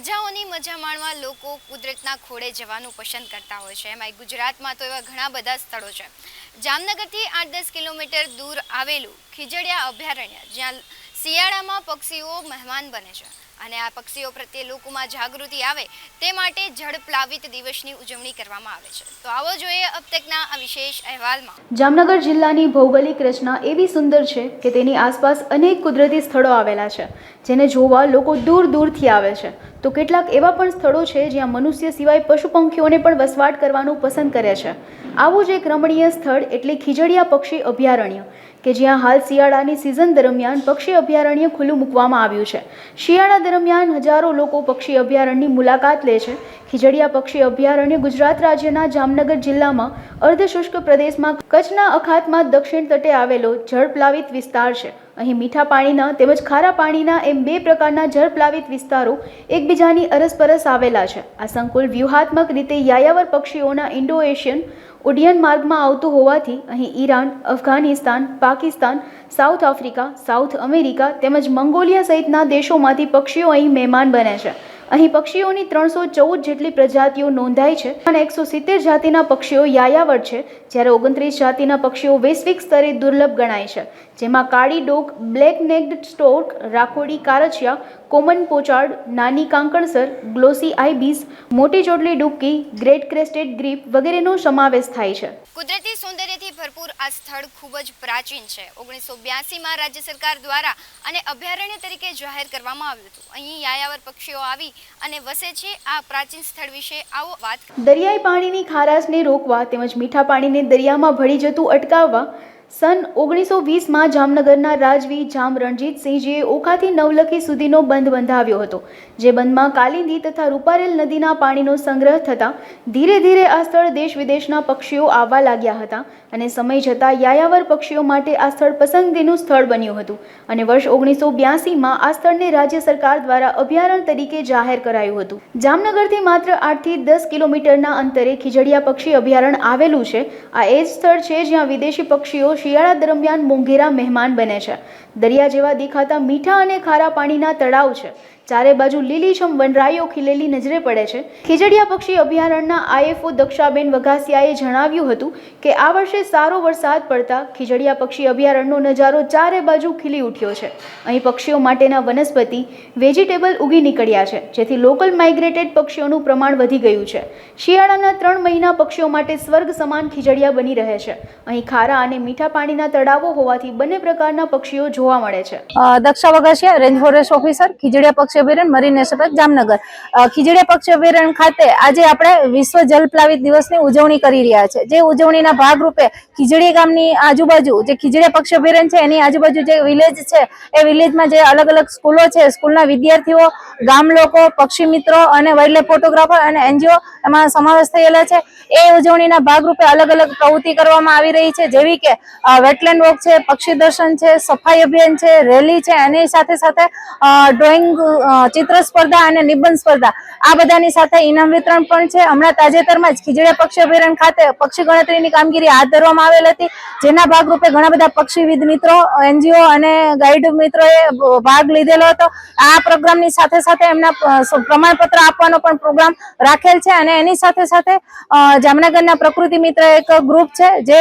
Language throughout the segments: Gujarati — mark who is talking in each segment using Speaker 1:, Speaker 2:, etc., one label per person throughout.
Speaker 1: રજાઓની મજા માણવા લોકો કુદરતના ખોળે જવાનું પસંદ કરતા હોય છે। એમાં ગુજરાતમાં તો એવા ઘણા બધા સ્થળો છે। જામનગરથી 8-10 કિલોમીટર દૂર આવેલું ખીજડીયા અભયારણ્ય, જ્યાં શિયાળામાં પક્ષીઓ મહેમાન બને છે અને આ પક્ષીઓ પ્રત્યે લોકોમાં જાગૃતિ આવે તે માટે જળ પ્લાવિત દિવસની ઉજવણી કરવામાં આવે છે। તો આવો જોઈએ અબ તકના આ વિશેષ અહેવાલમાં।
Speaker 2: જામનગર જિલ્લાની ભૌગોલિક રચના એવી સુંદર છે કે તેની આસપાસ અનેક કુદરતી સ્થળો આવેલા છે, જેને જોવા લોકો દૂર દૂરથી આવે છે। તો કેટલાક એવા પણ સ્થળો છે જ્યાં મનુષ્ય સિવાય પશુ પંખીઓને પણ વસવાટ કરવાનું પસંદ કરે છે। આવું જ એક રમણીય સ્થળ એટલે ખીજડીયા પક્ષી અભયારણ્ય, કે જ્યાં હાલ શિયાળાની સિઝન દરમિયાન પક્ષી અભયારણ્ય ખુલ્લું મૂકવામાં આવ્યું છે। શિયાળા દરમિયાન હજારો લોકો પક્ષી અભયારણ્યની મુલાકાત લે છે। ખીજડીયા પક્ષી અભયારણ્ય ગુજરાત રાજ્યના જામનગર જિલ્લામાં અર્ધશુષ્ક પ્રદેશમાં કચ્છના અખાતમાં દક્ષિણ તટે આવેલો જળપ્લાવિત વિસ્તાર છે। અહીં મીઠા પાણીના તેમજ ખારા પાણીના એમ બે પ્રકારના જળપ્લાવિત વિસ્તારો એકબીજાની અરસપરસ આવેલા છે। આ સંકુલ વ્યૂહાત્મક રીતે યાયાવર પક્ષીઓના ઇન્ડો એશિયન ઉડ્ડયન માર્ગમાં આવતું હોવાથી અહીં Iran, Afghanistan, Pakistan, south Africa, south America તેમજ મંગોલિયા સહિતના દેશોમાંથી પક્ષીઓ અહીં મહેમાન બને છે। અહીં પક્ષીઓની 314 જેટલી પ્રજાતિઓ નોંધાઈ છે અને 170 જાતિના પક્ષીઓ યાયાવર છે, જ્યારે 29 જાતિના પક્ષીઓ વૈશ્વિક સ્તરે દુર્લભ ગણાય છે, જેમાં કાળી ડોક, બ્લેક નેક્ડ સ્ટોર્ક, રાખોડી કારચિયા, કોમન પોચાર્ડ, નાની કાંકણસર, ગ્લોસી આઈબીસ, મોટી ચોટલી ડૂબકી, ગ્રેટ ક્રેસ્ટેડ ગ્રીપ વગેરેનો સમાવેશ થાય છે।
Speaker 1: કુદરતી સૌંદર્યથી ભરપૂર આ સ્થળ ખૂબ જ પ્રાચીન છે। 1982માં રાજ્ય સરકાર દ્વારા આને અભયારણ્ય તરીકે જાહેર કરવામાં આવ્યું હતું। અહીં યાયાવર પક્ષીઓ આવી અને વસે છે। આ પ્રાચીન સ્થળ વિશે આવો વાત।
Speaker 2: દરિયાઈ પાણીની ખારાશને રોકવા તેમજ મીઠા પાણીને દરિયામાં ભળી જતું અટકાવવા સન 1920માં જામનગરના રાજવી જામ રણજીતસિંહજીએ ઓખાથી નવલખી સુધીનો બંધ બંધાવ્યો હતો, જે બંધમાં કાલિંદી તથા રૂપારેલ નદીના પાણીનો સંગ્રહ થતાં ધીરે ધીરે આ સ્થળ દેશ વિદેશના પક્ષીઓ આવવા લાગ્યા હતા અને સમય જતાં યાયાવર પક્ષીઓ માટે આ સ્થળ પસંદગીનું સ્થળ બન્યું હતું અને વર્ષ 1982માં આ સ્થળને રાજ્ય સરકાર દ્વારા અભયારણ્ય તરીકે જાહેર કરાયું હતું। જામનગરથી માત્ર 8થી 10 કિલોમીટરના અંતરે ખીજડીયા પક્ષી અભયારણ્ય આવેલું છે। આ એ જ સ્થળ છે જ્યાં વિદેશી પક્ષીઓ શિયાળા દરમિયાન મોંઘેરા મહેમાન બને છે। દરિયા જેવા દેખાતા મીઠા અને ખારા પાણીના તળાવ છે, ચારે બાજુ લીલીછમ વનરાઈઓ ખીલેલી નજરે પડે છે। ખીજડીયા પક્ષી અભયારણ્યના આઈએફઓ દક્ષાબેન વઘાસિયાએ જણાવ્યું હતું કે આ વર્ષે સારો વરસાદ પડતા ખીજડીયા પક્ષી અભયારણ્યનો નજારો ચારે બાજુ ખીલી ઉઠ્યો છે। અહીં પક્ષીઓ માટેના વનસ્પતિ વેજીટેબલ ઉગી નીકળ્યા છે, જેથી લોકલ માઇગ્રેટેડ પક્ષીઓનું પ્રમાણ વધી ગયું છે। શિયાળાના 3 મહિના પક્ષીઓ માટે સ્વર્ગ સમાન ખીજડીયા બની રહે છે। અહીં ખારા અને મીઠા પાણીના તળાવો હોવાથી બંને પ્રકારના પક્ષીઓ જોવા મળે છે।
Speaker 3: Daksha Vaghasiya, range forest officer, Khijadiya પક્ષી અભયારણ્ય, marine national park, Jamnagar. Khijadiya પક્ષી અભયારણ્ય ખાતે આજે આપણે વિશ્વ જલ પ્લાવિત દિવસની ઉજવણી કરી રહ્યા છે। જે ઉજવણીના ભાગરૂપે ખીજડીયા ગામની આજુબાજુ જે ખીજડીયા પક્ષી અભયારણ્ય છે એની આજુબાજુ જે વિલેજ છે એ વિલેજમાં જે અલગ અલગ સ્કૂલો છે, સ્કૂલના વિદ્યાર્થીઓ, ગામ લોકો, પક્ષી મિત્રો અને વાઇલ્ડલાઇફ ફોટોગ્રાફર અને એનજીઓ એમાં સમાવેશ થયેલા છે। એ ઉજવણીના ભાગરૂપે અલગ અલગ પ્રવૃત્તિ કરવામાં આવી રહી છે, જેવી કે વેટલેન્ડ વોક છે, પક્ષી દર્શન છે, સફાઈ અભિયાન છે, રેલી છે, એની સાથે સાથે ડ્રોઈંગ, ચિત્ર સ્પર્ધા અને નિબંધ સ્પર્ધા, આ બધાની સાથે ઇનામ વિતરણ પણ છે। હમણાં તાજેતરમાં જ ખીજડીયા પક્ષી અભયારણ્ય ખાતે પક્ષી ગણતરીની કામગીરી હાથ ધરવામાં આવેલ હતી, જેના ભાગરૂપે ઘણા બધા પક્ષીવિદ મિત્રો, એનજીઓ અને ગાઈડ મિત્રોએ ભાગ લીધેલો હતો। આ પ્રોગ્રામની સાથે સાથે એમના પ્રમાણપત્ર આપવાનો પણ પ્રોગ્રામ રાખેલ છે અને એની સાથે સાથે જામનગરના પ્રકૃતિ મિત્ર એક ગ્રુપ છે જે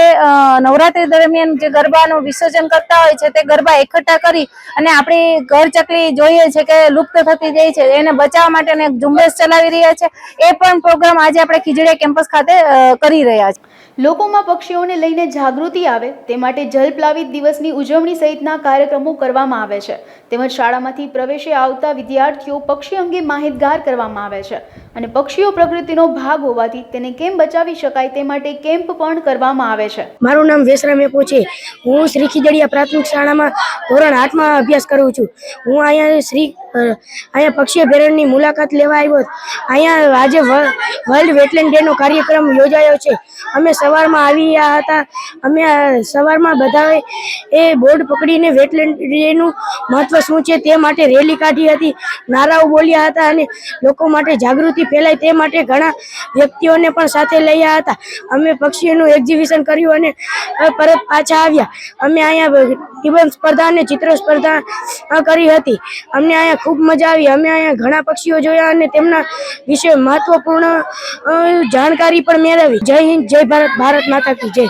Speaker 3: નવરાત્રી દરમિયાન જે ગરબાનું વિસર્જન કરતા હોય છે તે ગરબા એકઠા કરી અને આપણી ઘર ચકલી જોઈએ છે કે લુપ્ત થતી જાય છે, એને બચાવવા માટે એક ઝુંબેશ ચલાવી રહ્યા છે। એ પણ પ્રોગ્રામ આજે આપણે ખીજડીયા કેમ્પસ ખાતે કરી રહ્યા છીએ।
Speaker 2: લોકોમાં પક્ષીઓને લઈને જાગૃતિ આવે તે માટે જલપ્લાવિત દિવસની ઉજવણી સહિતના કાર્યક્રમો કરવામાં આવે છે, તેમજ શાળામાંથી પ્રવેશે આવતા વિદ્યાર્થીઓ પક્ષી અંગે માહિતગાર કરવામાં આવે છે અને પક્ષીઓ પ્રકૃતિનો ભાગ હોવાથી તેને કેમ બચાવી શકાય તે માટે કેમ્પ પણ કરવામાં આવે છે।
Speaker 4: મારું નામ વેસરા મેપો છે। હું શ્રી ખીજડીયા પ્રાથમિક શાળામાં ધોરણ 8માં અભ્યાસ કરું છું। હું અહીંયા પક્ષી અભયારણ્યની મુલાકાત લેવા આવ્યો। અહીંયા આજે વર્લ્ડ વેટલેન્ડ ડેનો કાર્યક્રમ યોજાયો છે। અમે સવારમાં આવ્યા હતા। અમે સવારમાં બધાએ એ બોર્ડ પકડીને વેટલેન્ડ ડેનું મહત્વ શું છે તે માટે રેલી કાઢી હતી, નારાઓ બોલ્યા હતા અને લોકો માટે જાગૃતિ ફેલાય તે માટે ઘણા વ્યક્તિઓને પણ સાથે લઈ હતા। અમે પક્ષીઓનું એક્ઝિબિશન કર્યું અને પરત પાછા આવ્યા। અમે અહીંયા નિબંધ સ્પર્ધા અને ચિત્ર સ્પર્ધા કરી હતી. અમને અહીંયા ખૂબ મજા આવી. અમે અહીંયા ઘણા પક્ષીઓ જોયા અને તેમના વિશે મહત્વપૂર્ણ જાણકારી પણ મેળવી. જય હિન્દ, જય ભારત, ભારત માતા કી જય.